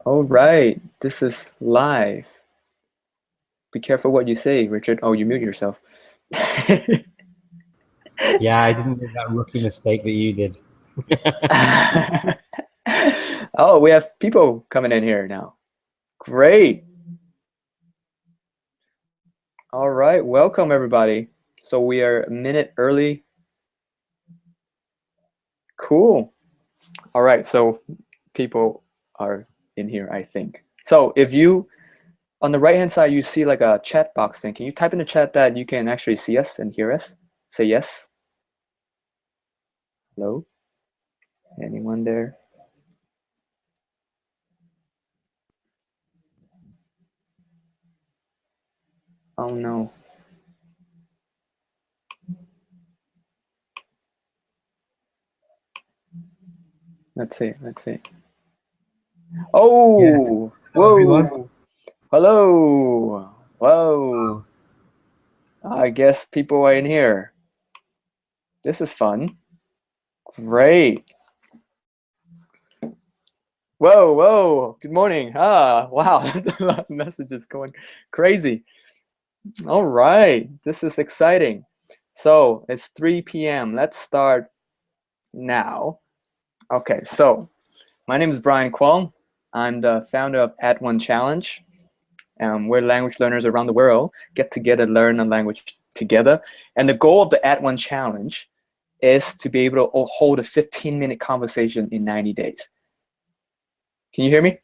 All right, this is live. Be careful what you say, Richard. Oh, you mute yourself. Yeah, I didn't make that rookie mistake that you did. Oh, we have people coming in here now. Great. All right, welcome everybody. So we are a minute early. Cool. All right, so people are in here, I think. So if you, on the right-hand side, you see like a chat box thing. Can you type in the chat that you can actually see us and hear us? Say yes. Hello? Anyone there? Oh no. Let's see. Yeah. Oh, Hello, everyone. whoa. Hello. Whoa. I guess people are in here. This is fun. Great. Whoa. Good morning. Wow. The message is going crazy. All right. This is exciting. So it's 3 p.m. Let's start now. Okay, so my name is Brian Kwong. I'm the founder of Add1Challenge. Where language learners around the world get together, learn a language together. And the goal of the Add1Challenge is to be able to hold a 15-minute conversation in 90 days. Can you hear me?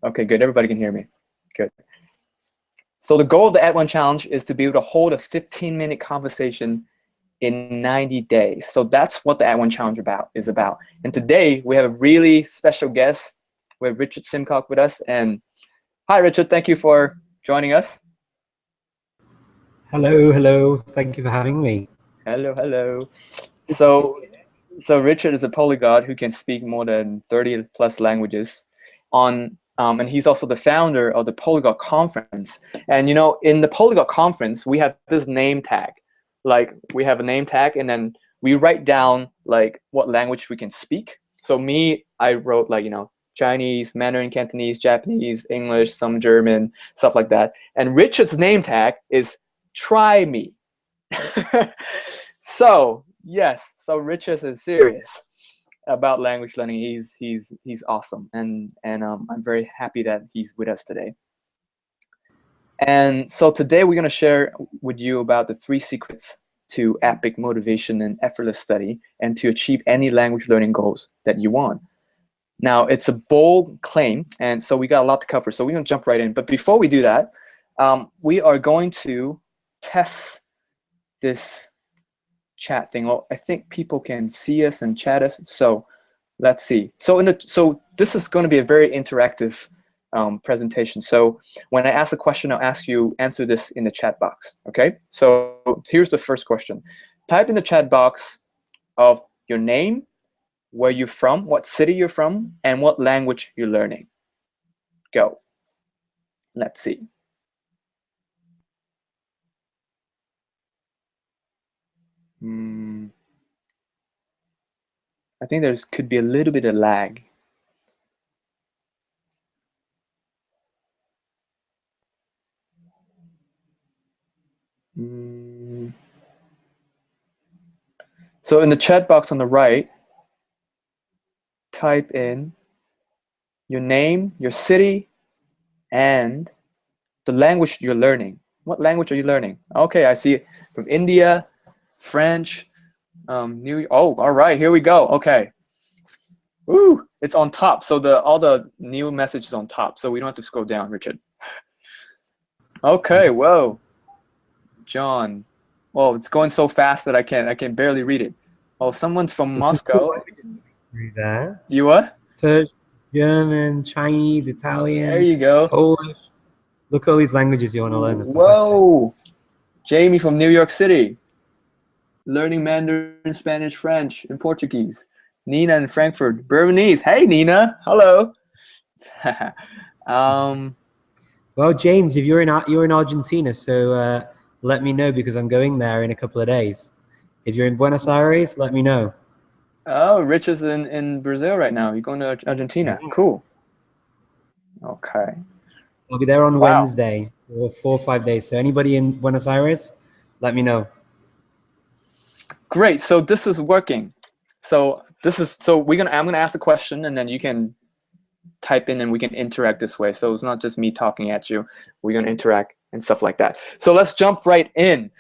Okay, good. Everybody can hear me. Good. So the goal of the Add1Challenge is to be able to hold a 15-minute conversation in 90 days. So that's what the Add1Challenge is about. And today we have a really special guest. We have Richard Simcott with us. And hi, Richard. Thank you for joining us. Hello. Thank you for having me. Hello. So Richard is a polyglot who can speak more than 30 plus languages and he's also the founder of the Polyglot Conference. And you know, in the Polyglot Conference, we have this name tag. Like we have a name tag and then we write down like what language we can speak. So me, I wrote like, you know, Chinese, Mandarin, Cantonese, Japanese, English, some German, stuff like that. And Richard's name tag is try me. So yes, so Richard is serious about language learning. He's awesome, and I'm very happy that he's with us today. And so today we're going to share with you about the 3 secrets to epic motivation and effortless study, and to achieve any language learning goals that you want. Now it's a bold claim, and so we got a lot to cover. So we're going to jump right in. But before we do that, we are going to test this chat thing. Well, I think people can see us and chat us. So let's see. So this is going to be a very interactive presentation. So when I ask a question, I'll ask you answer this in the chat box. Okay. So here's the first question. Type in the chat box of your name, where you're from, what city you're from, and what language you're learning. Go. Let's see. I think there's could be a little bit of lag. So in the chat box on the right, type in your name, your city, and the language you're learning. What language are you learning? Okay, I see it from India, French, oh, all right, here we go. Okay. Woo, it's on top. So all the new messages on top. So we don't have to scroll down, Richard. Okay, whoa. John. Oh, it's going so fast that I can barely read it. Oh, someone's from There's some cool Moscow. languages through there. You what? Persian, German, Chinese, Italian, There you go. Polish. Look at all these languages you want to learn. They're fantastic. Whoa. Jamie from New York City. Learning Mandarin, Spanish, French, and Portuguese. Nina in Frankfurt. Burmese. Hey, Nina. Hello. Well, James, if you're in Argentina, so let me know, because I'm going there in a couple of days. If you're in Buenos Aires, let me know. Oh, Rich is in Brazil right now. You're going to Argentina. Yeah. Cool. Okay. I'll be there on Wow. Wednesday for 4 or 5 days. So anybody in Buenos Aires, let me know. Great. So this is working. So I'm gonna ask a question and then you can type in and we can interact this way. So it's not just me talking at you. We're gonna interact and stuff like that. So let's jump right in.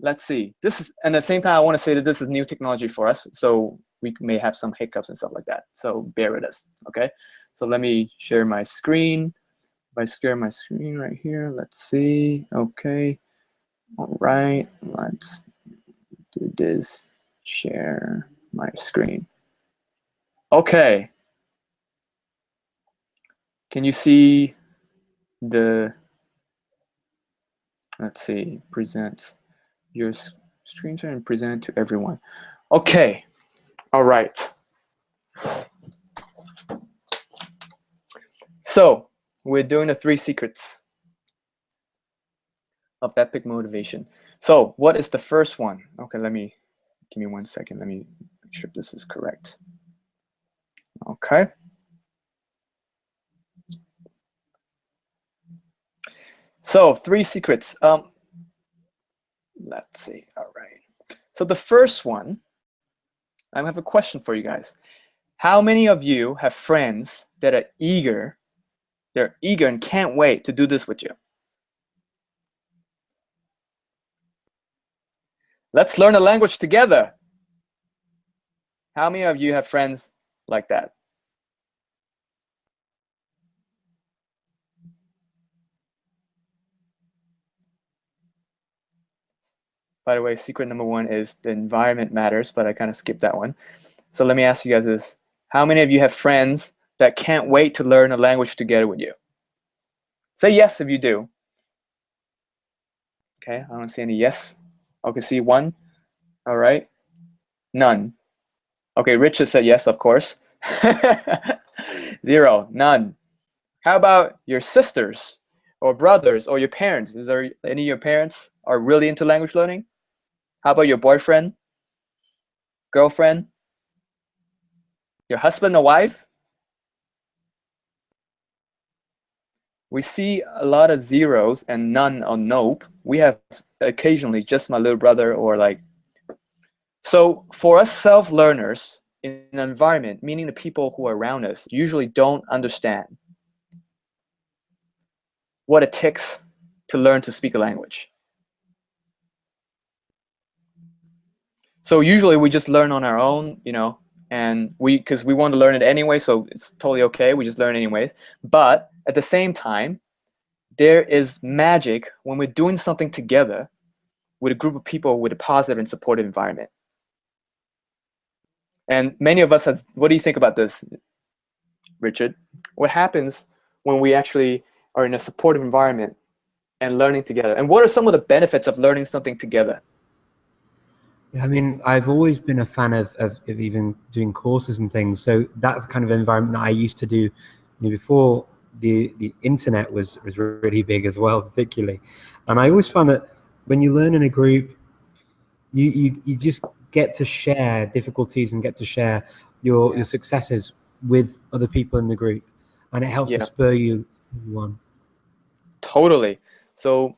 Let's see. This is, and at the same time, I want to say that this is new technology for us. So we may have some hiccups and stuff like that. So bear with us. Okay. So let me share my screen. If I share my screen right here, let's see. Okay. All right. Let's do this. Share my screen. Okay. Can you see the, let's see, present your screen share and present it to everyone. Okay. All right. So we're doing the 3 secrets of epic motivation. So what is the first one? Okay, give me 1 second. Let me make sure this is correct. Okay. So 3 secrets. Let's see. All right. So the first one, I have a question for you guys. How many of you have friends that are eager? They're eager and can't wait to do this with you. Let's learn a language together. How many of you have friends like that? By the way, secret number 1 is the environment matters, but I kind of skipped that one. So let me ask you guys this. How many of you have friends that can't wait to learn a language together with you? Say yes if you do. Okay, I don't see any yes. Okay, see 1. All right. None. Okay, Richard said yes, of course. 0, none. How about your sisters or brothers or your parents? Is there any of your parents are really into language learning? How about your boyfriend, girlfriend, your husband or wife? We see a lot of zeros and none or nope. We have occasionally just my little brother or like. So for us self-learners in an environment, meaning the people who are around us, usually don't understand what it takes to learn to speak a language. So usually we just learn on our own, you know, and because we want to learn it anyway, so it's totally okay. We just learn anyways. But at the same time, there is magic when we're doing something together with a group of people with a positive and supportive environment. And many of us has, what do you think about this, Richard? What happens when we actually are in a supportive environment and learning together? And what are some of the benefits of learning something together? I mean, I've always been a fan of even doing courses and things. So that's the kind of environment that I used to do, you know, before the internet was really big as well, particularly. And I always found that when you learn in a group, you just get to share difficulties and get to share your successes with other people in the group, and it helps to spur you on. Totally. So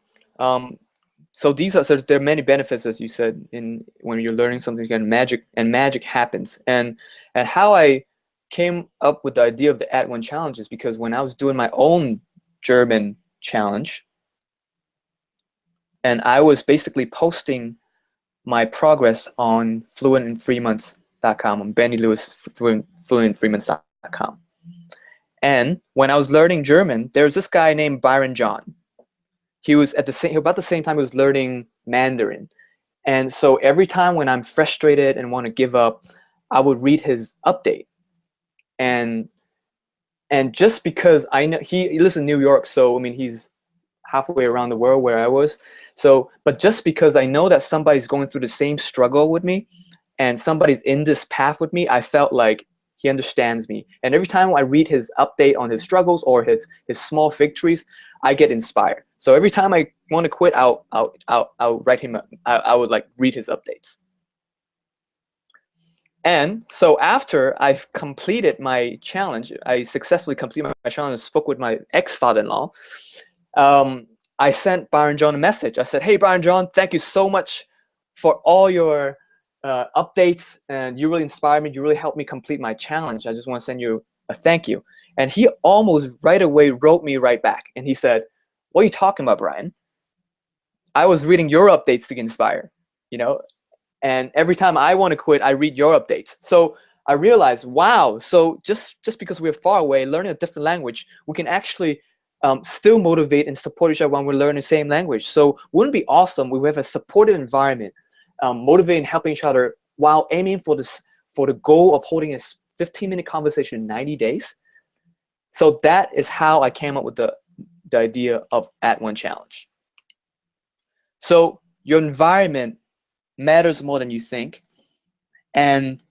these are, so there are many benefits, as you said, in when you're learning something, again, magic happens. And how I came up with the idea of the Add1Challenge is because when I was doing my own German challenge, and I was basically posting my progress on fluentin3months.com, on Benny Lewis fluentin3months.com. And when I was learning German, there was this guy named Byron John. He was about the same time he was learning Mandarin. And so every time when I'm frustrated and want to give up, I would read his update. And just because I know he lives in New York, so I mean he's halfway around the world where I was. So, but just because I know that somebody's going through the same struggle with me and somebody's in this path with me, I felt like he understands me. And every time I read his update on his struggles or his small victories, I get inspired. So every time I want to quit, I'll write him. I would like read his updates. And so after I've completed my challenge, I successfully completed my challenge and spoke with my ex-father-in-law. I sent Byron John a message. I said, hey, Byron John, thank you so much for all your updates, and you really inspired me. You really helped me complete my challenge. I just want to send you a thank you. And he almost right away wrote me right back. And he said, what are you talking about, Brian? I was reading your updates to get inspired, you know? And every time I want to quit, I read your updates. So I realized, wow, so just because we're far away, learning a different language, we can actually still motivate and support each other when we're learning the same language. So wouldn't it be awesome if we have a supportive environment, motivating, helping each other while aiming for the goal of holding a 15-minute conversation in 90 days? So that is how I came up with the idea of Add1Challenge. So your environment matters more than you think. And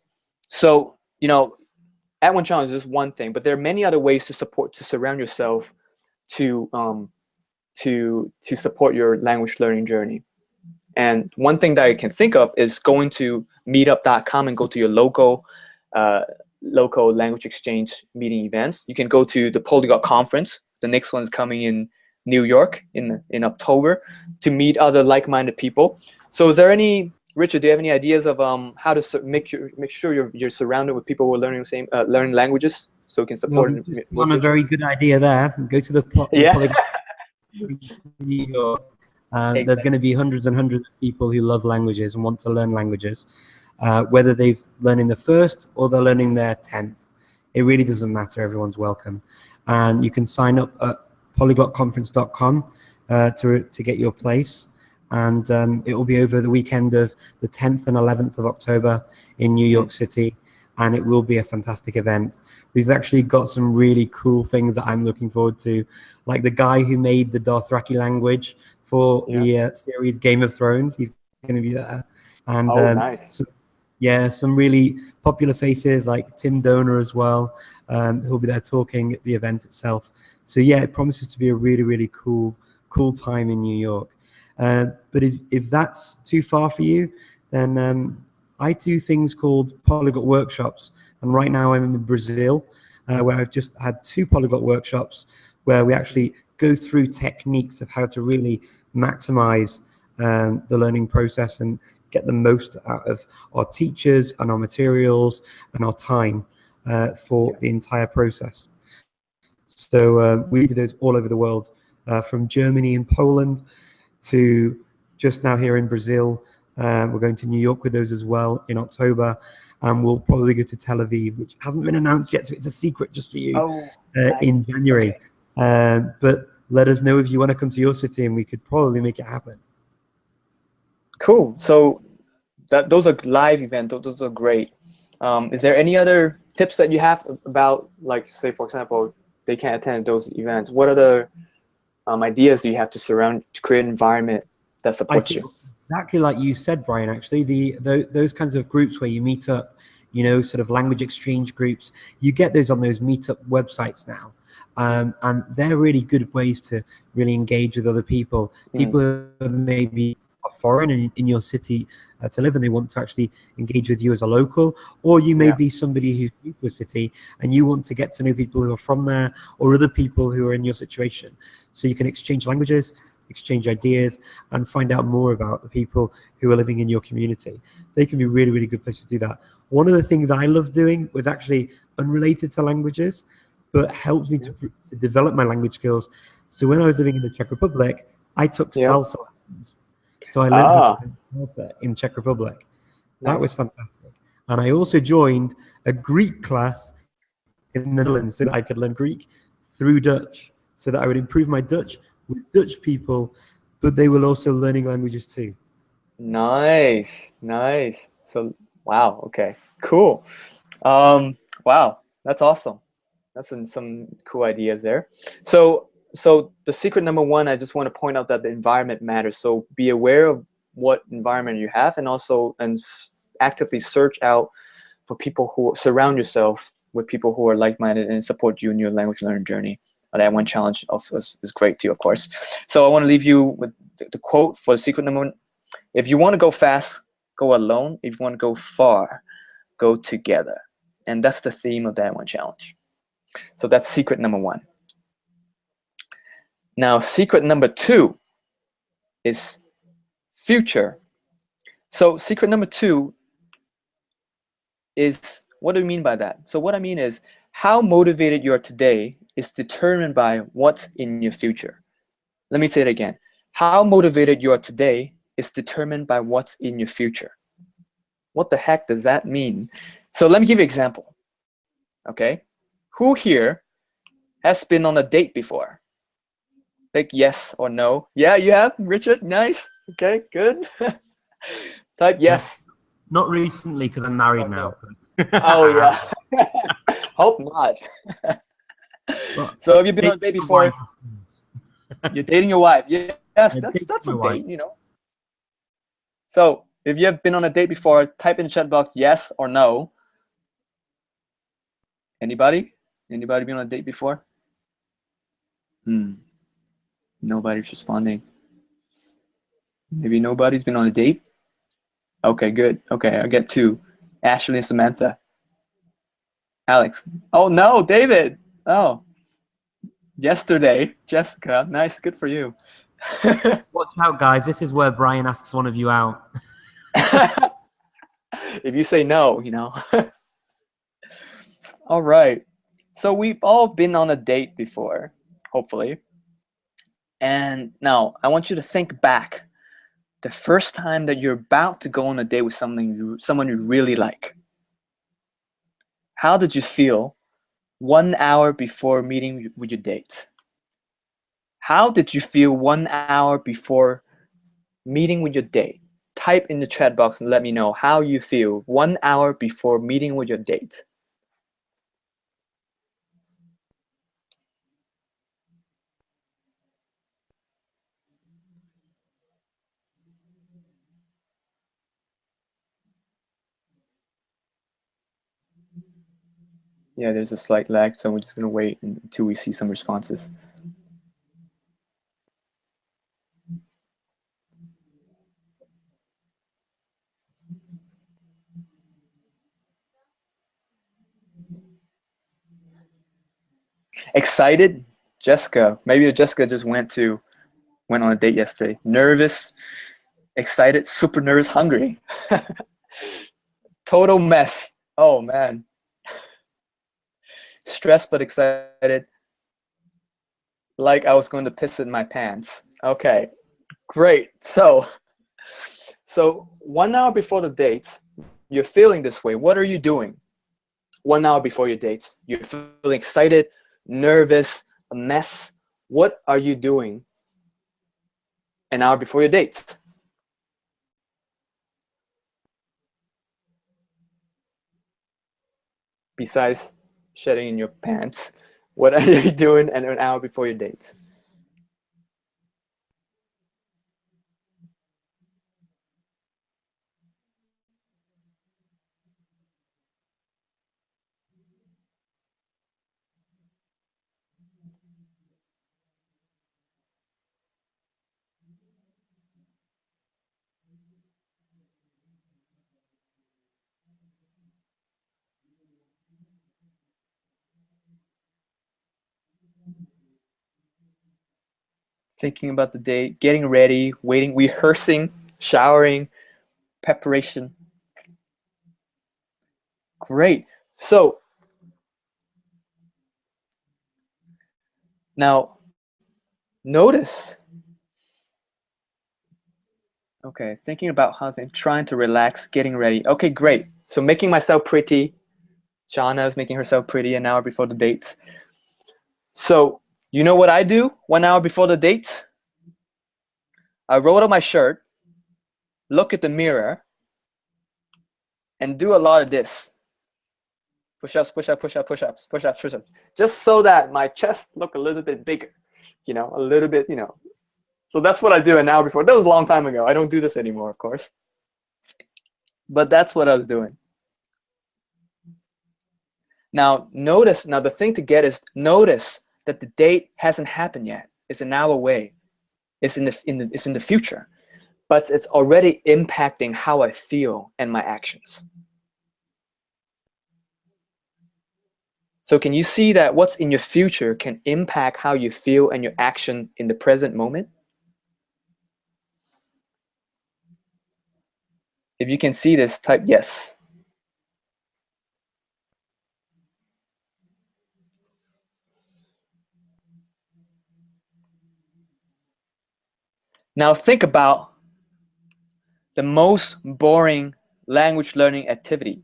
so, you know, Add1Challenge is one thing, but there are many other ways to surround yourself to support your language learning journey. And one thing that I can think of is going to meetup.com and go to your local language exchange meeting events. You can go to the Polyglot conference. The next one's coming in New York in October, to meet other like-minded people. So is there any, Richard, do you have any ideas of how to make sure you're surrounded with people who are learning the same learning languages, so we can support it? On a very good idea there. Go to the Polyglot in New York. Exactly. There's going to be hundreds and hundreds of people who love languages and want to learn languages, whether they've learning the first or they're learning their 10th. It really doesn't matter. Everyone's welcome. And you can sign up at polyglotconference.com to get your place. And it will be over the weekend of the 10th and 11th of October in New York City. And it will be a fantastic event. We've actually got some really cool things that I'm looking forward to, like the guy who made the Dothraki language for the series Game of Thrones. He's going to be there. And nice. some really popular faces like Tim Donor as well, who'll be there talking at the event itself. So yeah, it promises to be a really, really cool time in New York. But if that's too far for you, then I do things called polyglot workshops. And right now I'm in Brazil, where I've just had 2 polyglot workshops where we actually go through techniques of how to really maximize the learning process and get the most out of our teachers and our materials and our time for the entire process. So we do those all over the world, from Germany and Poland to just now here in Brazil. We're going to New York with those as well in October, and we'll probably go to Tel Aviv, which hasn't been announced yet, so it's a secret just for you, in January. Okay. But let us know if you want to come to your city, and we could probably make it happen. Cool. So those are live events. Those are great. Is there any other tips that you have about, like, say, for example, they can't attend those events? What other ideas do you have to create an environment that supports you? Exactly like you said, Brian, actually, those kinds of groups where you meet up, you know, sort of language exchange groups, you get those on those meetup websites now. And they're really good ways to really engage with other people. People who maybe are foreign in your city to live, and they want to actually engage with you as a local, or you may be somebody who's new to a city and you want to get to know people who are from there or other people who are in your situation. So you can exchange languages, exchange ideas, and find out more about the people who are living in your community. They can be really, really good places to do that. One of the things I love doing was actually unrelated to languages, but helped me to develop my language skills. So when I was living in the Czech Republic, I took salsa lessons. So I learned how to play salsa in Czech Republic. That was fantastic. And I also joined a Greek class in the Netherlands so that I could learn Greek through Dutch, so that I would improve my Dutch with Dutch people, but they were also learning languages too. Nice. So, wow. Okay, cool. Wow, that's awesome. That's some cool ideas there. So the secret number 1, I just want to point out that the environment matters. So be aware of what environment you have, and also actively search out for people who surround yourself with people who are like-minded and support you in your language learning journey. Add1Challenge also is great too, of course. So I want to leave you with the quote for the secret number 1. If you want to go fast, go alone. If you want to go far, go together. And that's the theme of the Add1Challenge. So that's secret number 1. Now, secret number 2 is future. So secret number 2 is, what do you mean by that? So what I mean is, how motivated you are today is determined by what's in your future. Let me say it again. How motivated you are today is determined by what's in your future. What the heck does that mean? So let me give you an example. Okay, who here has been on a date before? Like yes or no. Yeah, you have, Richard. Nice. Okay, good. Type yes. Not recently, because I'm married now. Oh yeah. Hope not. So have you been on a date before? You're dating your wife. Yes, that's a date, you know. So if you have been on a date before, type in the chat box yes or no. Anybody? Anybody been on a date before? Nobody's responding. Maybe nobody's been on a date? Okay, good. Okay, I get 2. Ashley and Samantha. Alex. Oh no, David. Oh. Yesterday. Jessica. Nice, good for you. Watch out, guys. This is where Brian asks one of you out. If you say no, you know. All right. So we've all been on a date before, hopefully. And now I want you to think back the first time that you're about to go on a date with someone you really like. How did you feel 1 hour before meeting with your date? How did you feel 1 hour before meeting with your date? Type in the chat box and let me know how you feel 1 hour before meeting with your date. Yeah, there's a slight lag, so we're just gonna wait until we see some responses. Excited? Jessica. Maybe Jessica just went on a date yesterday. Nervous, excited, super nervous, hungry. Total mess. Oh man. Stressed but excited. Like I was going to piss in my pants. Okay, great. So 1 hour before the date, you're feeling this way. What are you doing 1 hour before your date? You're feeling excited, nervous, a mess. What are you doing an hour before your date? Besides shedding in your pants, what are you doing an hour before your date? Thinking about the date, getting ready, waiting, rehearsing, showering, preparation. Great. So now notice. Okay, thinking about how things, trying to relax, getting ready. Okay, great. So making myself pretty. Shauna's making herself pretty an hour before the date. So you know what I do 1 hour before the date? I roll up my shirt, look at the mirror, and do a lot of this. Push-ups, push-ups, push-ups, push-ups, push-ups, push-ups. Just so that my chest look a little bit bigger, you know, a little bit, you know. So that's what I do an hour before. That was a long time ago. I don't do this anymore, of course. But that's what I was doing. Now notice, now the thing to get is notice that the date hasn't happened yet. It's an hour away. It's in the future, but it's already impacting how I feel and my actions. So can you see that what's in your future can impact how you feel and your action in the present moment? If you can see this, type yes. Now think about the most boring language learning activity.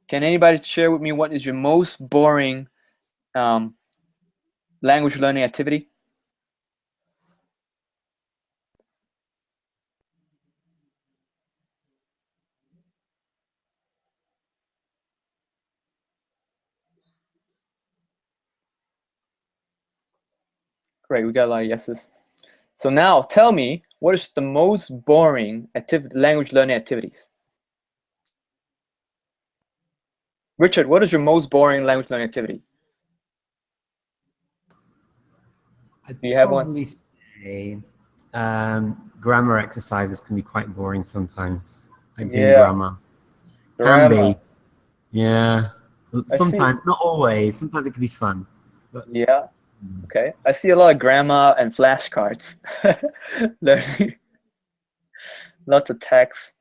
Can anybody share with me what is your most boring language learning activity? Great, we got a lot of yeses. So now tell me, what is the most boring language learning activities? Richard, what is your most boring language learning activity? I'd Do you have one? probably say grammar exercises can be quite boring sometimes. Like doing grammar. Can be. Yeah. Sometimes, not always. Sometimes it can be fun. But, yeah. Okay. I see a lot of grammar and flashcards. Learning. Lots of text.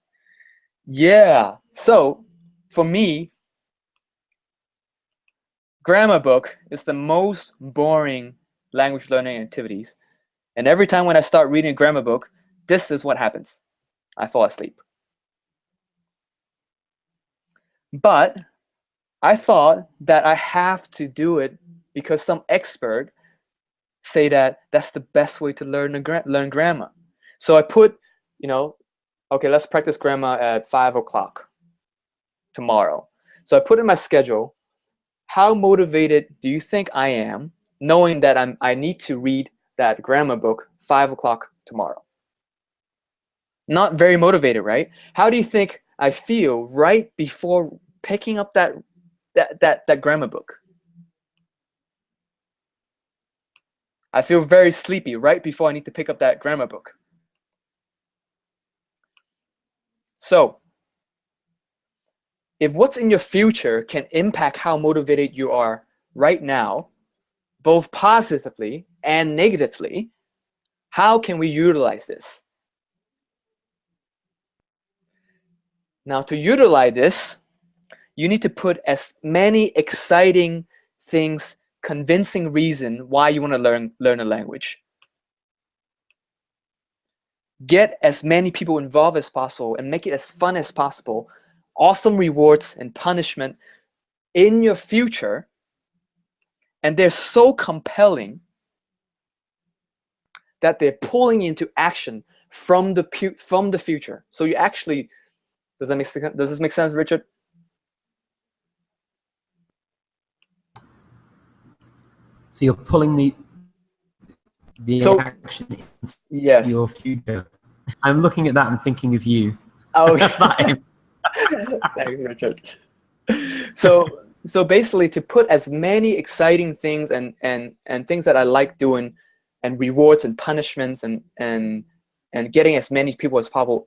Yeah. So for me, grammar book is the most boring language learning activities. And every time when I start reading a grammar book, this is what happens. I fall asleep. But I thought that I have to do it because some expert say that that's the best way to learn grammar. So I put, okay, let's practice grammar at 5 o'clock tomorrow. So I put in my schedule, how motivated do you think I am knowing that I need to read that grammar book 5 o'clock tomorrow? Not very motivated, right? How do you think I feel right before picking up that grammar book? I feel very sleepy right before I need to pick up that grammar book. So, if what's in your future can impact how motivated you are right now, both positively and negatively, how can we utilize this? Now, to utilize this, you need to put as many exciting things, convincing reason why you want to learn a language. Get as many people involved as possible and make it as fun as possible. Awesome rewards and punishment in your future, and they're so compelling that they're pulling you into action from the future. So you actually, does this make sense, Richard? So you're pulling the action into your future. I'm looking at that and thinking of you. Oh, thanks, Richard. So basically, to put as many exciting things and things that I like doing, and rewards and punishments and getting as many people as possible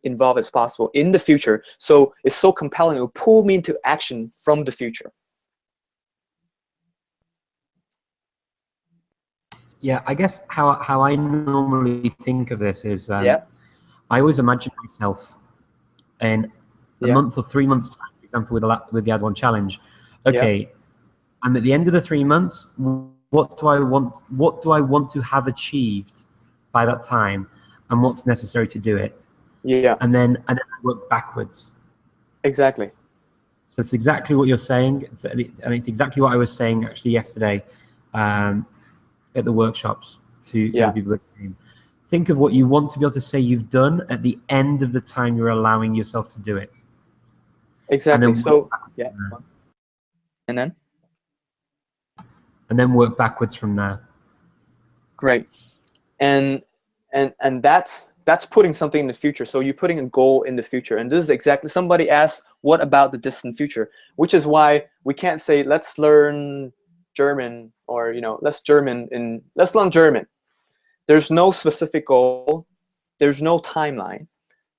involved as possible in the future. So it's so compelling, it will pull me into action from the future. Yeah, I guess how I normally think of this is I always imagine myself in a month or 3 months time, for example, with the Add1Challenge. Okay, I'm at the end of the 3 months. What do I want to have achieved by that time, and what's necessary to do it? Yeah. And then I work backwards. Exactly. So it's exactly what you're saying. I mean, it's exactly what I was saying actually yesterday at the workshops to the people that came. Think of what you want to be able to say you've done at the end of the time you're allowing yourself to do it. Exactly. And so and then work backwards from there. Great. And that's putting something in the future. So you're putting a goal in the future. And this is exactly, somebody asked, what about the distant future? Which is why we can't say, let's learn German, or let's learn German. There's no specific goal. There's no timeline.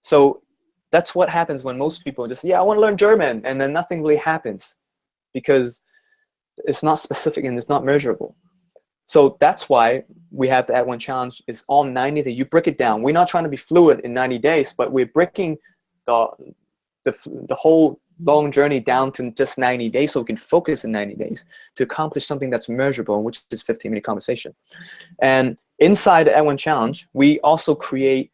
So That's what happens when most people just, yeah, I want to learn German, and then nothing really happens because it's not specific and it's not measurable. So that's why we have the Add1Challenge. It's all 90 days. You break it down. We're not trying to be fluent in 90 days, but we're breaking the whole long journey down to just 90 days so we can focus in 90 days to accomplish something that's measurable, which is 15-minute conversation. And inside the Add1Challenge, we also create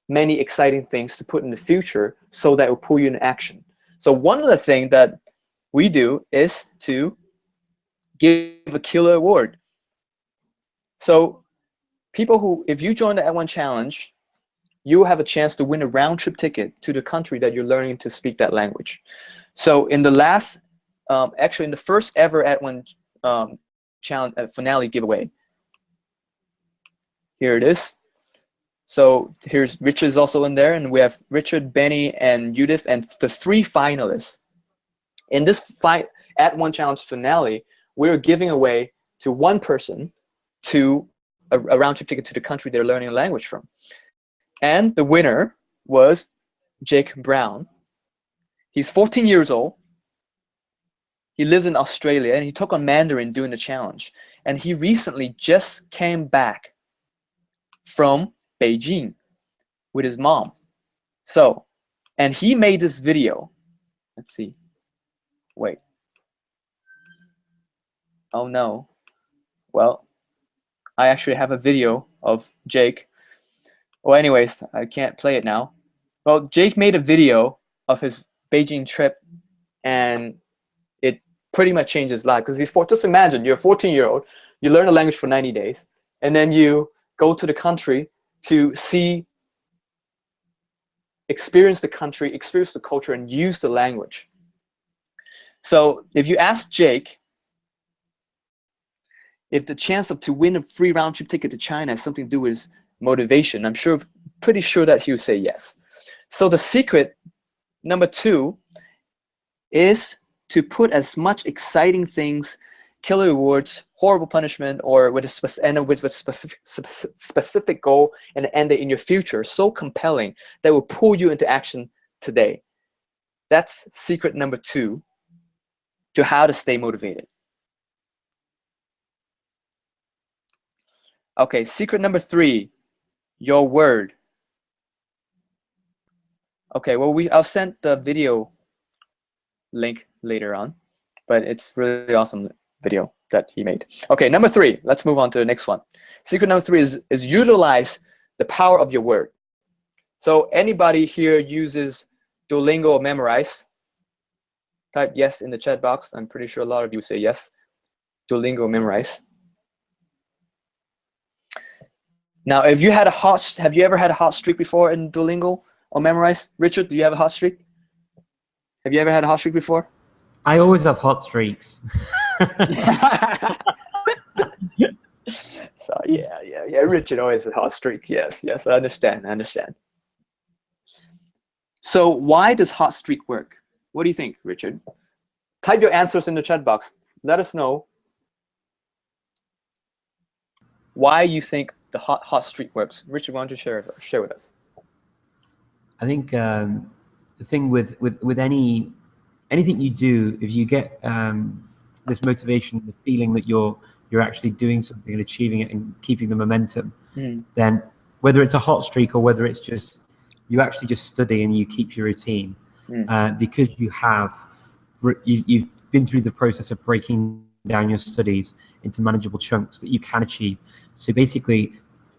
many exciting things to put in the future so that it will pull you into action. So one of the things that we do is to give a killer award. So people who, if you join the Add1Challenge, you will have a chance to win a round-trip ticket to the country that you're learning to speak that language. So in the last, actually in the first ever Add1Challenge finale giveaway, here it is. So here's Richard's also in there, and we have Richard, Benny, and Judith, and the 3 finalists. In this Add1Challenge finale, we're giving away to one person to a round-trip ticket to the country they're learning a language from. And the winner was Jake Brown. He's 14 years old. He lives in Australia, and he took on Mandarin doing the challenge. And he recently just came back from Beijing with his mom. So, and he made this video. Let's see. Wait. Oh no. Well, I actually have a video of Jake. Well, anyways, I can't play it now. Well, Jake made a video of his Beijing trip, and it pretty much changed his life because just imagine you're a 14-year-old, you learn a language for 90 days, and then you go to the country to experience the country, experience the culture, and use the language. So if you ask Jake if the chance to win a free round-trip ticket to China has something to do with his motivation, I'm pretty sure that he would say yes. So the secret, number 2, is to put as much exciting things, killer rewards, horrible punishment, or with a specific goal and end it in your future, so compelling that will pull you into action today. That's secret number 2 to how to stay motivated. Okay, secret number 3, your word. Okay, well, I'll send the video link later on, but it's really awesome video that he made. Okay, number 3, let's move on to the next one. Secret number 3 is utilize the power of your word. So anybody here uses Duolingo or Memorize? Type yes in the chat box. I'm pretty sure a lot of you say yes. Duolingo or Memorize. Now, have you ever had a hot streak before in Duolingo or Memorize? Richard, do you have a hot streak? Have you ever had a hot streak before? I always have hot streaks. So yeah. Richard always has a hot streak. Yes, I understand. So why does hot streak work? What do you think, Richard? Type your answers in the chat box. Let us know why you think the hot streak works. Richard, why don't you share with us? I think the thing with anything you do, if you get this motivation, the feeling that you're actually doing something and achieving it and keeping the momentum, then whether it's a hot streak or whether it's just you actually just study and you keep your routine, because you've been through the process of breaking down your studies into manageable chunks that you can achieve. So basically,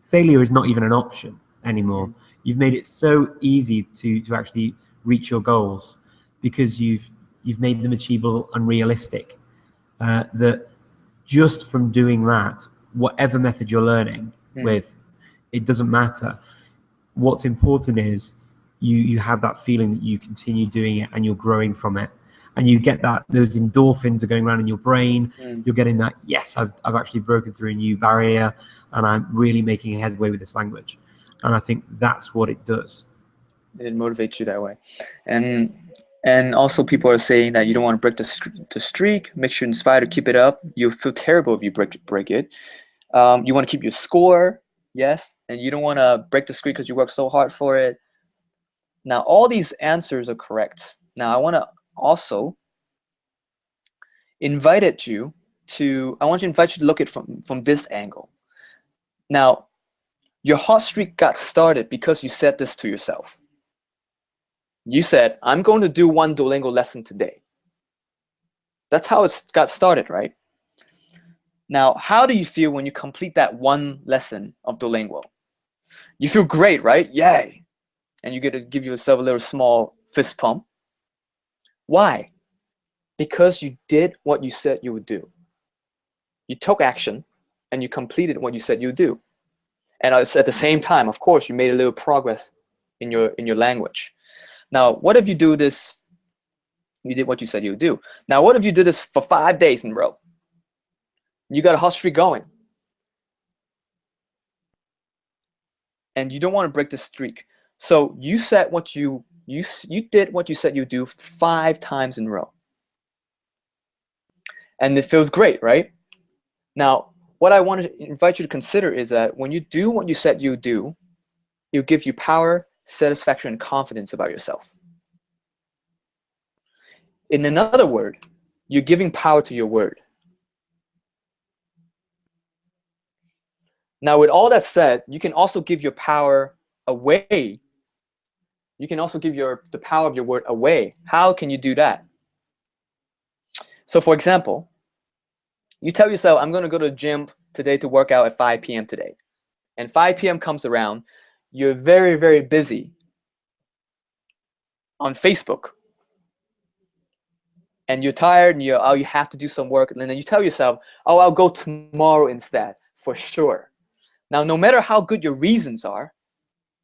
failure is not even an option anymore. You've made it so easy to actually reach your goals because you've made them achievable and realistic, that just from doing that, whatever method you're learning with, it doesn't matter. What's important is you have that feeling that you continue doing it and you're growing from it, and you get those endorphins are going around in your brain. You're getting that, yes, I've actually broken through a new barrier and I'm really making headway with this language. And I think that's what it does. It motivates you that way. And also people are saying that you don't want to break the streak. Make sure you're inspired to keep it up. You'll feel terrible if you break it. You want to keep your score, yes, and you don't want to break the streak because you work so hard for it. Now, all these answers are correct. Now, I want to also invite you to look at it from this angle. Now, your hot streak got started because you said this to yourself. You said, I'm going to do 1 Duolingo lesson today. That's how it got started, right? Now, how do you feel when you complete that 1 lesson of Duolingo? You feel great, right? Yay! And you get to give yourself a little small fist pump. Why? Because you did what you said you would do. You took action and you completed what you said you would do. And at the same time, of course, you made a little progress in your language. Now, what if you do this? You did what you said you would do. Now, what if you did this for 5 days in a row? You got a hot streak going. And you don't want to break the streak. So you said what you did what you said you'd do 5 times in a row. And it feels great, right? Now, what I want to invite you to consider is that when you do what you said you would do, it'll give you power, satisfaction, and confidence about yourself. In another word, you're giving power to your word. Now, with all that said, you can also give your power away. You can also give the power of your word away. How can you do that? So, for example, you tell yourself, I'm going to go to the gym today to work out at 5 p.m. today. And 5 p.m. comes around, you're very, very busy on Facebook. And you're tired and you have to do some work. And then you tell yourself, oh, I'll go tomorrow instead, for sure. Now, no matter how good your reasons are,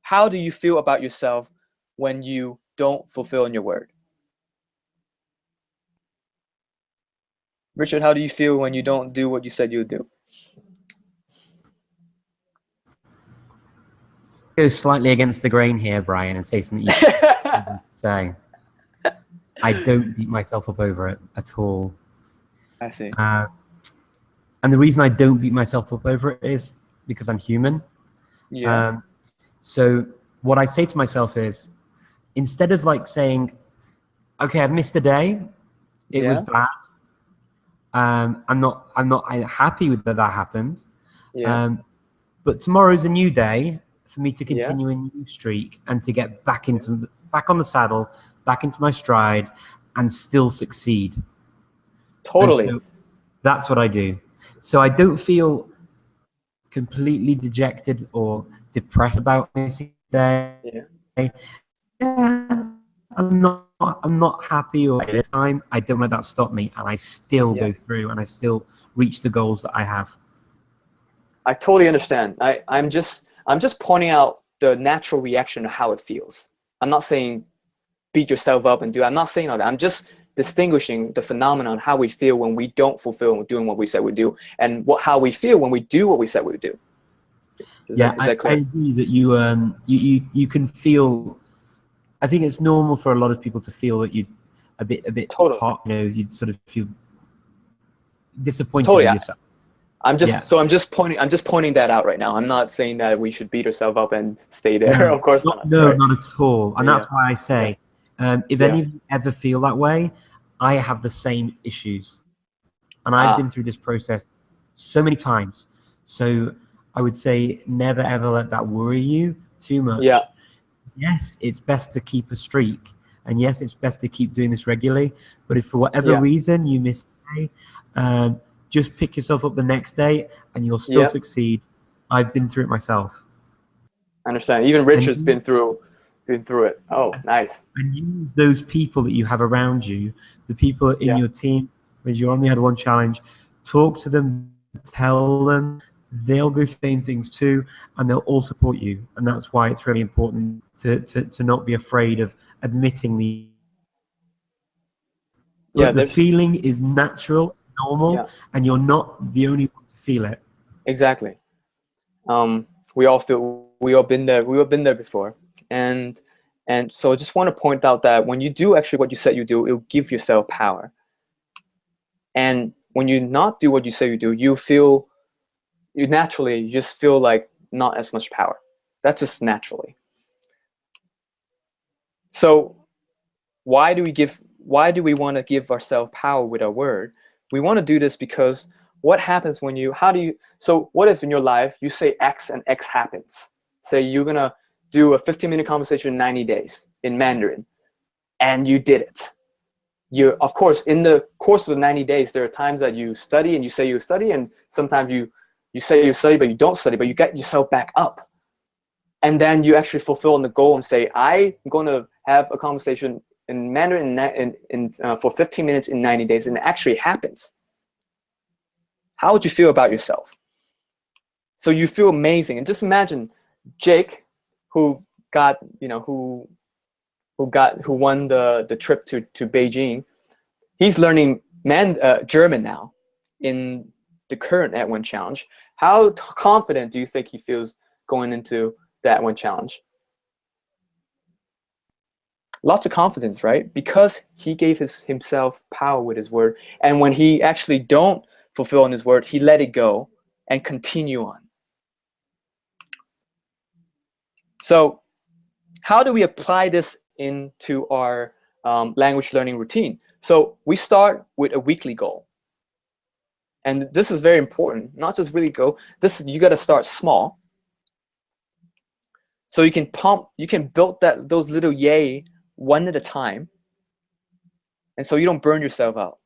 how do you feel about yourself when you don't fulfill in your word? Richard, how do you feel when you don't do what you said you would do? Go slightly against the grain here, Brian, and say something you shouldn't say. I don't beat myself up over it at all. I see. And the reason I don't beat myself up over it is because I'm human. Yeah. So what I say to myself is, instead of like saying, okay, I've missed a day, it was bad. I'm not happy with that happened. Yeah. But tomorrow's a new day for me to continue a new streak and to get back on the saddle, back into my stride, and still succeed. Totally. So that's what I do. So I don't feel completely dejected or depressed about missing a day. Yeah, I'm not happy or at the time. I don't let that stop me, and I still go through and I still reach the goals that I have. I totally understand. I'm just pointing out the natural reaction of how it feels. I'm not saying beat yourself up and I'm not saying all that. I'm just distinguishing the phenomenon, how we feel when we don't fulfill doing what we said we do, and how we feel when we do what we said we would do. Is that clear? I agree that you can feel. I think it's normal for a lot of people to feel that you a bit totally. hot. You know, you'd sort of feel disappointed in yourself. I'm just pointing that out right now. I'm not saying that we should beat ourselves up and stay there. No, of course not. No, right? Not at all. And that's why I say, if any of you ever feel that way, I have the same issues, and I've been through this process so many times. So I would say never ever let that worry you too much. Yeah. Yes, it's best to keep a streak, and yes, it's best to keep doing this regularly. But if for whatever reason you miss a day, just pick yourself up the next day, and you'll still succeed. I've been through it myself. I understand. Even Richard's been through it. Oh, nice. And use those people that you have around you, the people in your team, when you're on the Add1Challenge, talk to them, tell them. They'll go through the same things too, and they'll all support you. And that's why it's really important to not be afraid of admitting the. But the feeling is natural, normal, and you're not the only one to feel it. Exactly. We all been there before, and so I just want to point out that when you do actually what you said you do, it'll give yourself power. And when you not do what you say you do, you naturally just feel like not as much power. That's just naturally. So why do we want to give ourselves power with our word? We want to do this because what happens when so what if in your life you say X and X happens? Say you're going to do a 15-minute conversation in 90 days in Mandarin, and you did it. Of course, in the course of the 90 days, there are times that you study and you say you study, and sometimes you say you study, but you don't study, but you get yourself back up. And then you actually fulfill the goal and say, I'm going to have a conversation in Mandarin for 15 minutes in 90 days, and it actually happens. How would you feel about yourself? So you feel amazing. And just imagine Jake, who won the trip to Beijing. He's learning German now in the current Add1Challenge. How confident do you think he feels going into the Add1Challenge? Lots of confidence, right? Because he gave himself power with his word. And when he actually don't fulfill on his word, he let it go and continue on. So how do we apply this into our language learning routine? So we start with a weekly goal. And this is very important, not just really go. You got to start small. So you can build those little yay one at a time. And so you don't burn yourself out.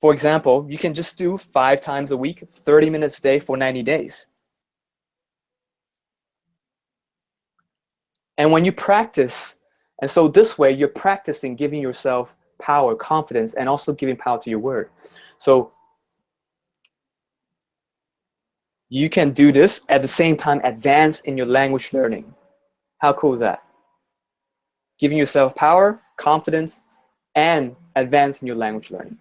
For example, you can just do 5 times a week, 30 minutes a day for 90 days. And when you practice, and so this way you're practicing giving yourself power, confidence, and also giving power to your word. So you can do this at the same time advance in your language learning. How cool is that? Giving yourself power, confidence, and advance in your language learning.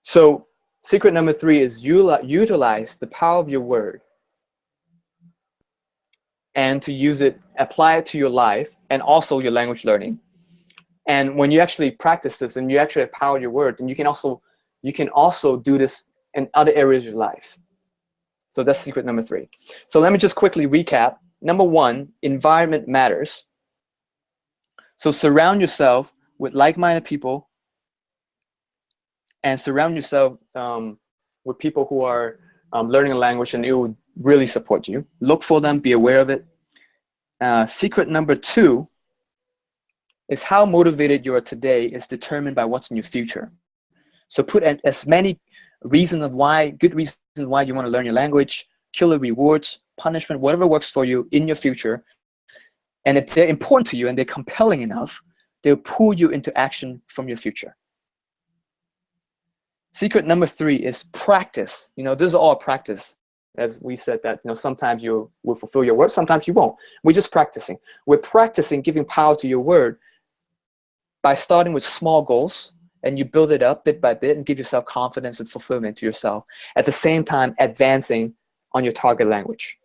So secret number 3 is utilize the power of your word and to use it, apply it to your life and also your language learning. And when you actually practice this and you actually empower your word, then you can also do this in other areas of your life. So that's secret number 3. So let me just quickly recap. Number 1, environment matters. So surround yourself with like-minded people and surround yourself with people who are learning a language and it will really support you. Look for them, be aware of it. Secret number 2 is how motivated you are today is determined by what's in your future. So put as many good reasons why you want to learn your language, killer rewards, punishment, whatever works for you in your future. And if they're important to you and they're compelling enough, they'll pull you into action from your future. Secret number 3 is practice. This is all practice. As we said that, sometimes you will fulfill your word, sometimes you won't. We're just practicing. We're practicing giving power to your word by starting with small goals, and you build it up bit by bit and give yourself confidence and fulfillment to yourself. At the same time, advancing on your target language.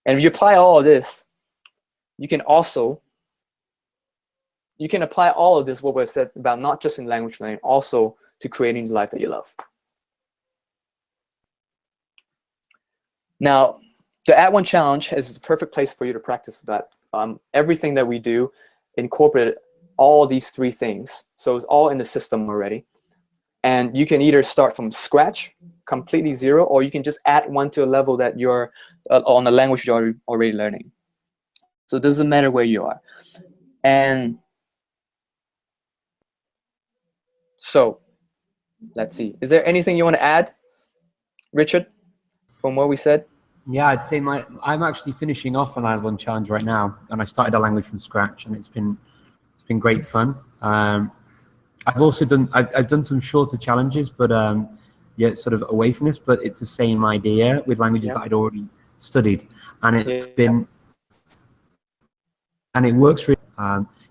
And if you apply all of this, you can apply all of this, what we said about not just in language learning, also to creating the life that you love. Now, the Add1Challenge is the perfect place for you to practice that. Everything that we do incorporated all these 3 things. So it's all in the system already. And you can either start from scratch, completely zero, or you can just add 1 to a level that you're on a language you're already learning. So it doesn't matter where you are. And so let's see. Is there anything you want to add, Richard, from what we said? Yeah, I'd say I'm actually finishing off an Add1Challenge right now, and I started a language from scratch, and it's been great fun. I've also done some shorter challenges, but yeah, sort of away from this. But it's the same idea with languages that I'd already studied, and and it works really.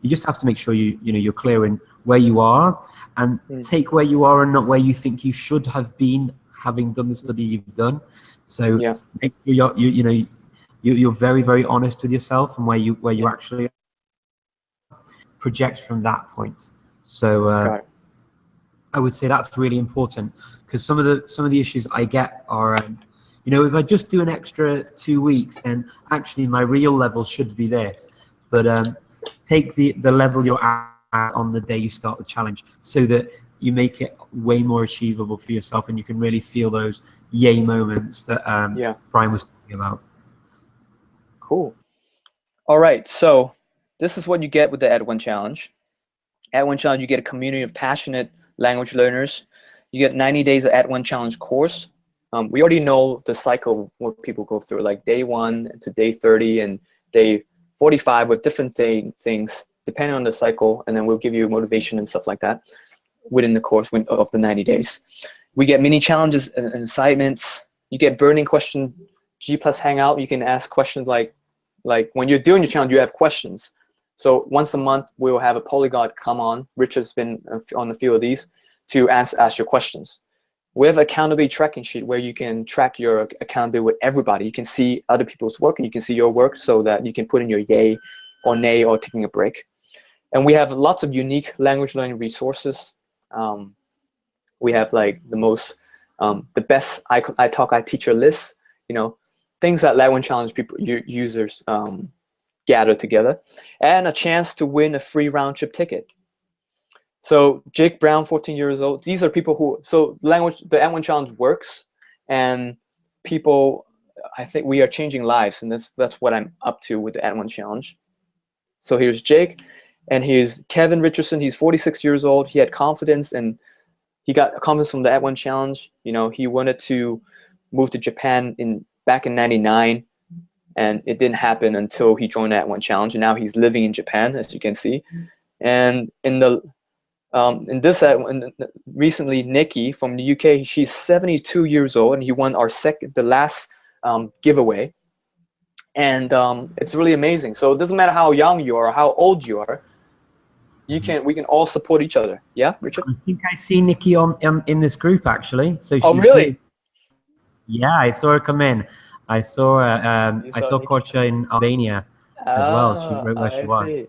You just have to make sure you're clear in where you are, and take where you are and not where you think you should have been, having done the study you've done. So make sure you're very, very honest with yourself and where you actually project from that point. So I would say that's really important, because some of the issues I get are, you know, if I just do an extra 2 weeks, then actually my real level should be this. But take the level you're at on the day you start the challenge, so that you make it way more achievable for yourself, and you can really feel those yay moments that Yeah. Brian was talking about. Cool. All right. So this is what you get with the Add1Challenge. Add1Challenge, you get a community of passionate language learners. You get 90 days of Add1Challenge course. We already know the cycle what people go through, like day 1 to day 30 and day 45 with different things depending on the cycle, and then we'll give you motivation and stuff like that within the course of the 90 days. We get mini challenges and assignments. You get burning question G+ Hangout. You can ask questions like when you're doing your challenge, you have questions. So once a month, we'll have a polyglot come on. Rich has been on a few of these to ask your questions. We have an accountability tracking sheet where you can track your accountability with everybody. You can see other people's work and you can see your work, so that you can put in your yay or nay or taking a break. And we have lots of unique language learning resources. We have like the best I Talk I Teacher list, you know, things that Add1Challenge people, users gather together, and a chance to win a free round trip ticket. So Jake Brown, 14 years old. These are people who, so the Add1Challenge works, and people, I think we are changing lives, and that's what I'm up to with the Add1Challenge. So here's Jake, and here's Kevin Richardson. He's 46 years old. He had confidence, and he got confidence from the Add1Challenge. You know, he wanted to move to Japan back in '99, and it didn't happen until he joined the Add1Challenge, and now he's living in Japan, as you can see. And recently, Nikki from the UK, she's 72 years old, and he won the last giveaway. And it's really amazing. So it doesn't matter how young you are or how old you are, we can all support each other. Yeah, Richard? I think I see Nikki in this group, actually. So she's really? Here. Yeah, I saw her come in. I saw Korcha in Albania as well. She wrote where she was. See.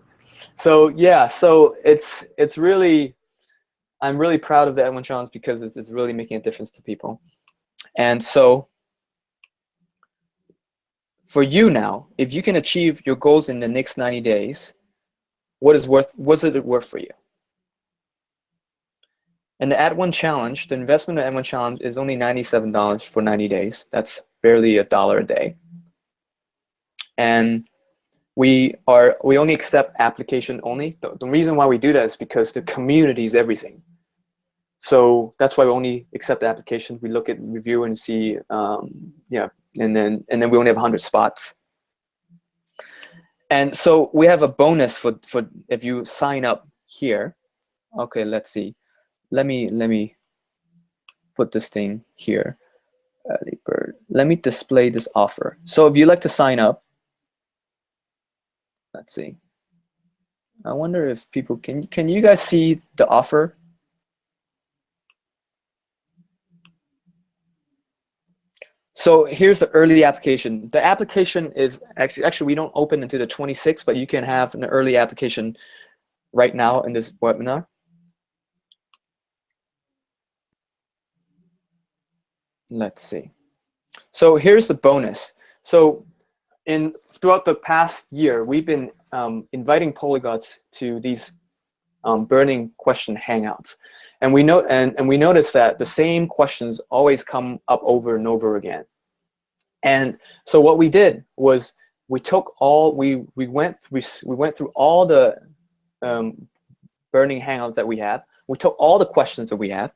So yeah, so it's really, I'm really proud of the Add1Challenge because it's really making a difference to people. And so for you now, if you can achieve your goals in the next 90 days, what's it worth for you? And the Add1Challenge, the investment in the Add1Challenge is only $97 for 90 days. That's barely $1 a day. And we only accept application only. The reason why we do that is because the community is everything. So that's why we only accept the applications. We look at review and see, yeah, and then we only have 100 spots. And so we have a bonus for if you sign up here. Okay, let's see. Let me put this thing here. Let me display this offer. So if you'd like to sign up, let's see. I wonder if people can you guys see the offer? So here's the early application. The application is actually we don't open until the 26th, but you can have an early application right now in this webinar. Let's see. So here's the bonus. So throughout the past year, we've been inviting polyglots to these burning question hangouts, and we noticed that the same questions always come up over and over again. And so what we did was we went through all the burning hangouts that we have. We took all the questions that we have,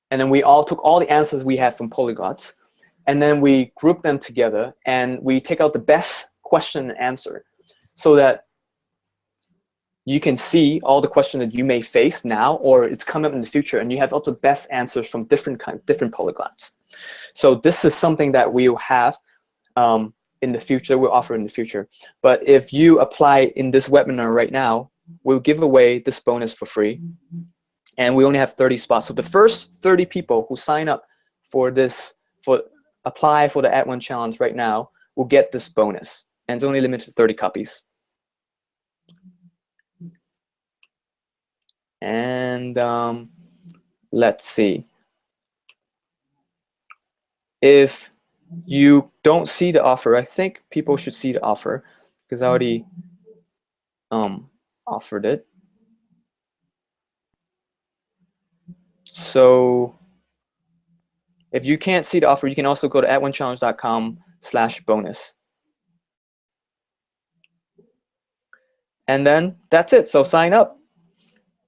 and then we all took all the answers we had from polyglots, and then we grouped them together, and we take out the best question and answer, so that you can see all the questions that you may face now, or it's coming up in the future, and you have also best answers from different polyglots. So this is something that we'll have in the future, we'll offer in the future. But if you apply in this webinar right now, we'll give away this bonus for free. And we only have 30 spots. So the first 30 people who sign up for apply for the Add1Challenge right now will get this bonus. And it's only limited to 30 copies. And let's see. If you don't see the offer, I think people should see the offer because I already offered it. So if you can't see the offer, you can also go to add1challenge.com/bonus. And then that's it. So sign up.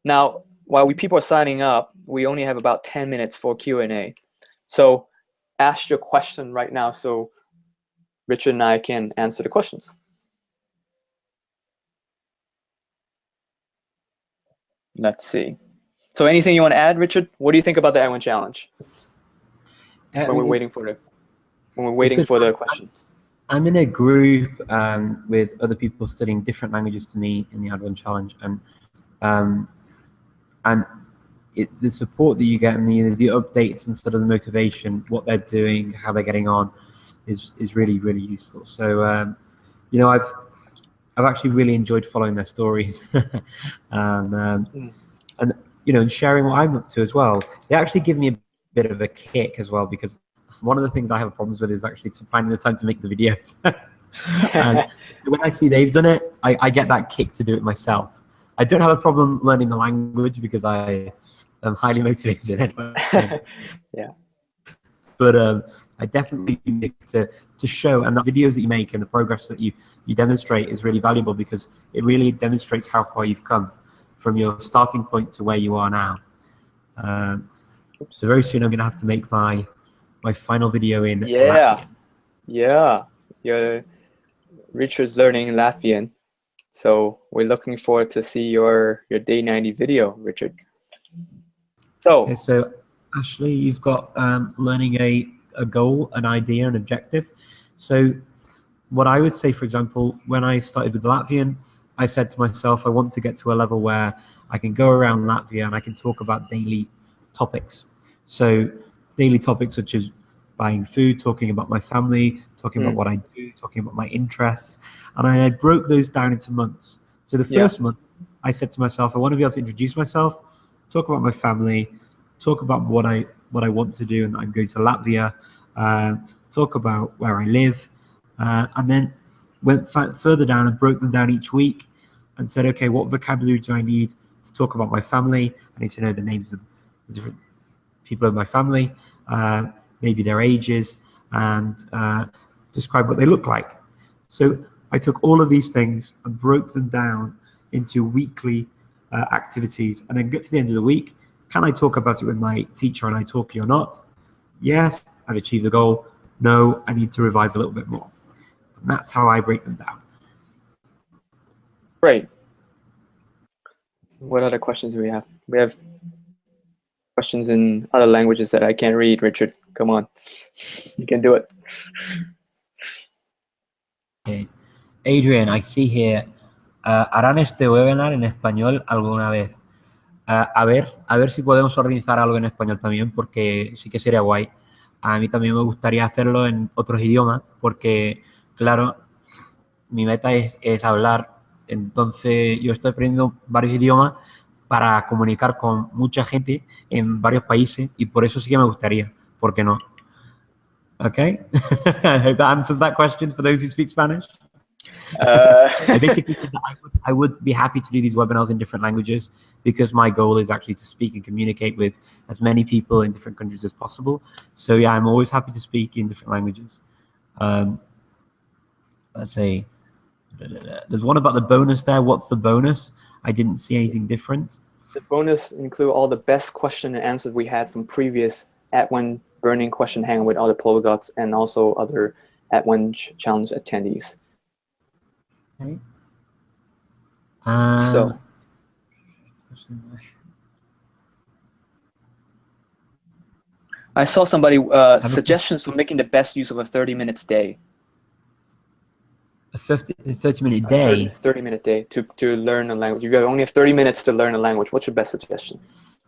Now, while people are signing up, we only have about 10 minutes for Q&A. So ask your question right now so Richard and I can answer the questions. Let's see. So anything you want to add, Richard? What do you think about the Add1Challenge when we're waiting for the questions? I'm in a group with other people studying different languages to me in the Add1Challenge, and the support that you get and the updates instead of the motivation, what they're doing, how they're getting on, is really, really useful. So you know, I've actually really enjoyed following their stories and you know, and sharing what I'm up to as well. They actually give me a bit of a kick as well, because one of the things I have problems with is actually finding the time to make the videos. And so when I see they've done it, I get that kick to do it myself. I don't have a problem learning the language because I am highly motivated anyway. Yeah. But I definitely need to show, and the videos that you make and the progress that you demonstrate is really valuable, because it really demonstrates how far you've come from your starting point to where you are now. So very soon I'm going to have to make my final video in Latvian. Yeah. Richard's learning Latvian, so we're looking forward to see your day 90 video, Richard. So, okay, so Ashley, you've got learning a goal, an idea, an objective. So what I would say, for example, when I started with Latvian, I said to myself, I want to get to a level where I can go around Latvia and I can talk about daily topics. So daily topics such as buying food, talking about my family, talking about what I do, talking about my interests. And I broke those down into months. So the first month, I said to myself, I want to be able to introduce myself, talk about my family, talk about what I want to do, and I'm going to Latvia, talk about where I live, and then went further down and broke them down each week and said, okay, what vocabulary do I need to talk about my family? I need to know the names of the different people in my family, maybe their ages, and describe what they look like. So I took all of these things and broke them down into weekly activities, and then get to the end of the week. Can I talk about it with my teacher and italki or not? Yes, I've achieved the goal. No, I need to revise a little bit more. And that's how I break them down. Great. What other questions do we have? We have questions in other languages that I can't read, Richard. Come on. You can do it. Okay. Adrian, I see here, ¿harán este webinar en español alguna vez? A ver si podemos organizar algo en español también, porque sí que sería guay. A mí también me gustaría hacerlo en otros idiomas, porque, claro, mi meta es hablar. Entonces, yo estoy aprendiendo varios idiomas para comunicar con mucha gente en varios países, y por eso sí que me gustaría. ¿Por qué no? Okay. I hope that answers that question for those who speak Spanish. I basically said that I would be happy to do these webinars in different languages, because my goal is actually to speak and communicate with as many people in different countries as possible. So yeah, I'm always happy to speak in different languages. Let's say there's one about the bonus there. What's the bonus? I didn't see anything different. The bonus include all the best question and answers we had from previous Add1 Burning Question Hangout with other polyglots and also other Add1Challenge attendees. Okay. So I saw somebody suggestions for making the best use of a 30-minute day. A 30-minute day? 30-minute day to learn a language. You only have 30 minutes to learn a language. What's your best suggestion?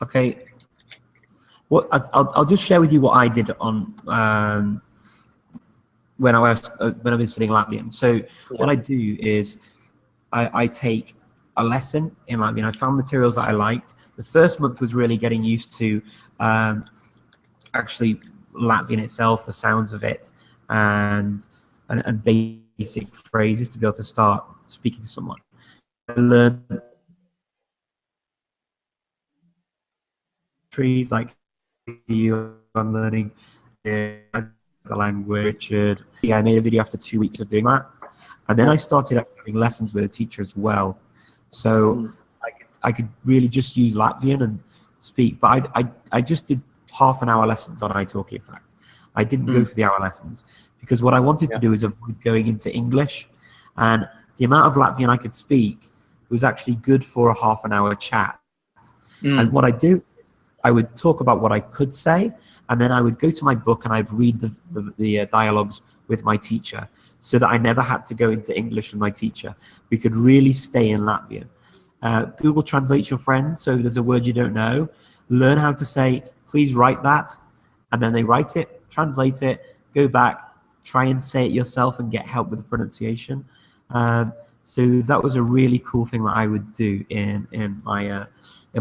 Okay. Well, I'll just share with you what I did on when I've been studying Latvian. So what I do is I take a lesson in Latvian. I found materials that I liked. The first month was really getting used to actually Latvian itself, the sounds of it, and basic phrases to be able to start speaking to someone. I learned trees like you. I'm learning the language. Richard. Yeah, I made a video after 2 weeks of doing that, and then I started having lessons with a teacher as well. So I could really just use Latvian and speak, but I just did half an hour lessons on italki. In fact, I didn't go for the hour lessons because what I wanted to do is avoid going into English, and the amount of Latvian I could speak was actually good for a half an hour chat. And what I do, I would talk about what I could say, and then I would go to my book and I'd read the dialogues with my teacher, so that I never had to go into English with my teacher. We could really stay in Latvian. Google Translate your friend, so there's a word you don't know. Learn how to say, please write that, and then they write it, translate it, go back, try and say it yourself and get help with the pronunciation. So that was a really cool thing that I would do in my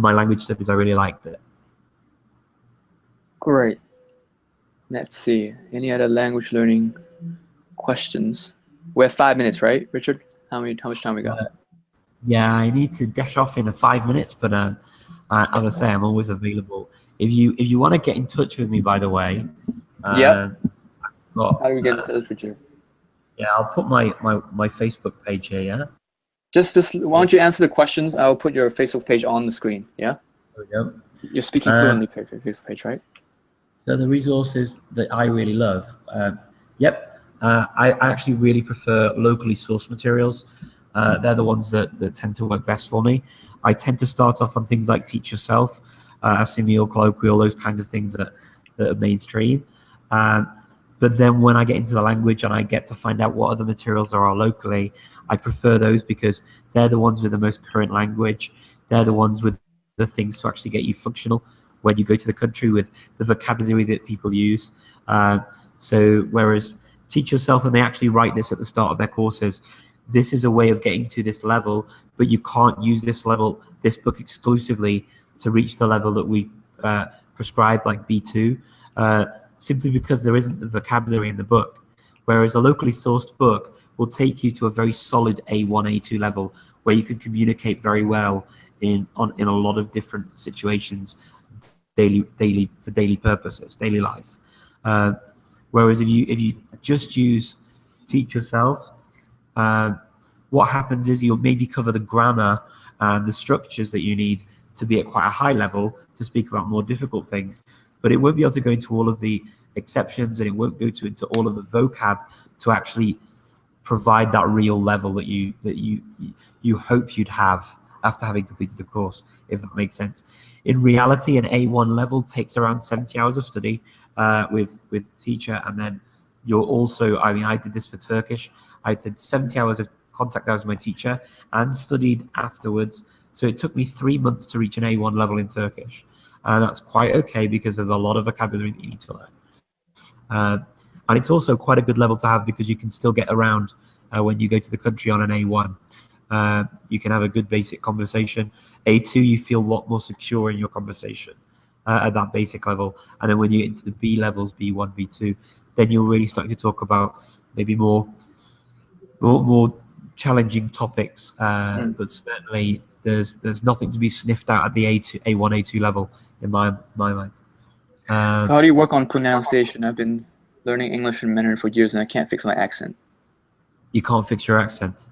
language studies. I really liked it. Great. Let's see. Any other language learning questions? We have 5 minutes, right, Richard? How much time we got? Yeah, I need to dash off in 5 minutes, but as I say, I'm always available. If you want to get in touch with me, by the way. How do we get in touch with you? Yeah, I'll put my Facebook page here. Yeah. Just why don't you answer the questions? I'll put your Facebook page on the screen. Yeah. There we go. You're speaking fluently for your Facebook page, right? So the resources that I really love. I actually really prefer locally sourced materials. They're the ones that tend to work best for me. I tend to start off on things like Teach Yourself, Simio, Colloquial, those kinds of things that are mainstream. But then when I get into the language and I get to find out what other materials there are locally, I prefer those because they're the ones with the most current language. They're the ones with the things to actually get you functional when you go to the country, with the vocabulary that people use. So whereas Teach Yourself, and they actually write this at the start of their courses, this is a way of getting to this level, but you can't use this book exclusively to reach the level that we prescribe, like B2, simply because there isn't the vocabulary in the book. Whereas a locally sourced book will take you to a very solid A1, A2 level, where you can communicate very well in a lot of different situations, for daily purposes, daily life. Whereas if you just use Teach Yourself, what happens is you'll maybe cover the grammar and the structures that you need to be at quite a high level to speak about more difficult things, but it won't be able to go into all of the exceptions, and it won't go into all of the vocab to actually provide that real level that you hope you'd have after having completed the course, if that makes sense. In reality, an A1 level takes around 70 hours of study with the teacher, and then you're also, I did this for Turkish. I did 70 hours of contact hours with my teacher and studied afterwards. So it took me 3 months to reach an A1 level in Turkish. And that's quite okay because there's a lot of vocabulary that you need to learn. And it's also quite a good level to have because you can still get around when you go to the country on an A1. You can have a good basic conversation. A2, you feel a lot more secure in your conversation at that basic level. And then when you get into the B levels, B1, B2, then you're really starting to talk about maybe more challenging topics. But certainly there's nothing to be sniffed out at the A1, A2 level in my mind. So how do you work on pronunciation? I've been learning English and Mandarin for years, and I can't fix my accent. You can't fix your accent.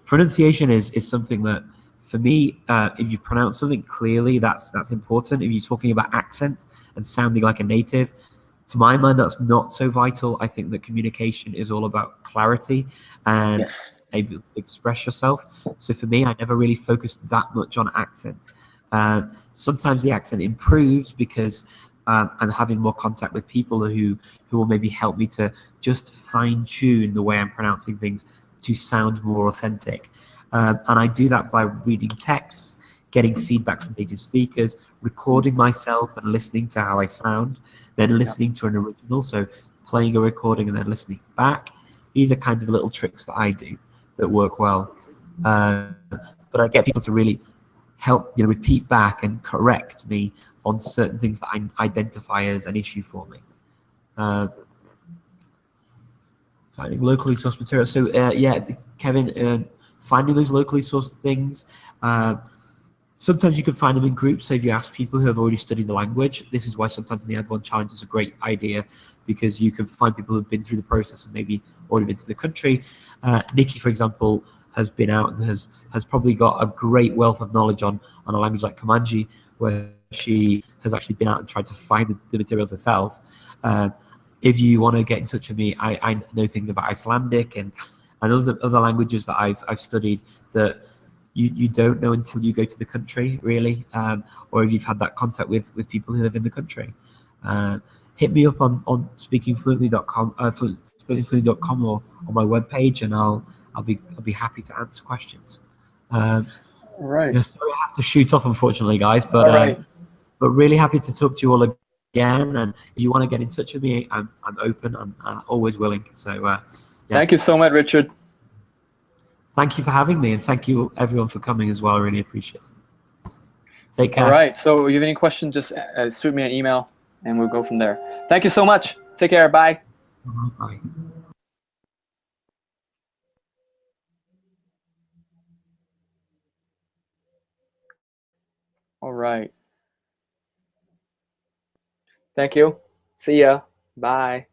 Pronunciation is something that, for me, if you pronounce something clearly, that's important. If you're talking about accent and sounding like a native, to my mind, that's not so vital. I think that communication is all about clarity and able to express yourself. So for me, I never really focused that much on accent. Sometimes the accent improves because I'm having more contact with people who will maybe help me to just fine-tune the way I'm pronouncing things to sound more authentic. And I do that by reading texts, getting feedback from native speakers, recording myself and listening to how I sound, then listening to an original, so playing a recording and then listening back. These are kinds of little tricks that I do that work well. But I get people to really help repeat back and correct me on certain things that I identify as an issue for me. Finding locally sourced material. So yeah, Kevin, finding those locally sourced things. Sometimes you can find them in groups. So if you ask people who have already studied the language, this is why sometimes the Add1Challenge is a great idea, because you can find people who've been through the process and maybe already been to the country. Nikki, for example, has been out and has probably got a great wealth of knowledge on a language like Comanche, where she has actually been out and tried to find the materials herself. If you want to get in touch with me, I know things about Icelandic and other languages that I've studied that you don't know until you go to the country, really, or if you've had that contact with people who live in the country. Hit me up on speakingfluently.com, speakingfluently.com, or on my webpage, and I'll be happy to answer questions. Right. Yeah, sorry, I have to shoot off, unfortunately, guys, but All right. but really happy to talk to you all again. And if you want to get in touch with me, I'm open. I'm always willing. So yeah. Thank you so much, Richard. Thank you for having me, and thank you everyone for coming as well. I really appreciate it. Take care. All right. So if you have any questions, just shoot me an email and we'll go from there. Thank you so much. Take care. Bye. Bye. All right. Thank you. See ya. Bye.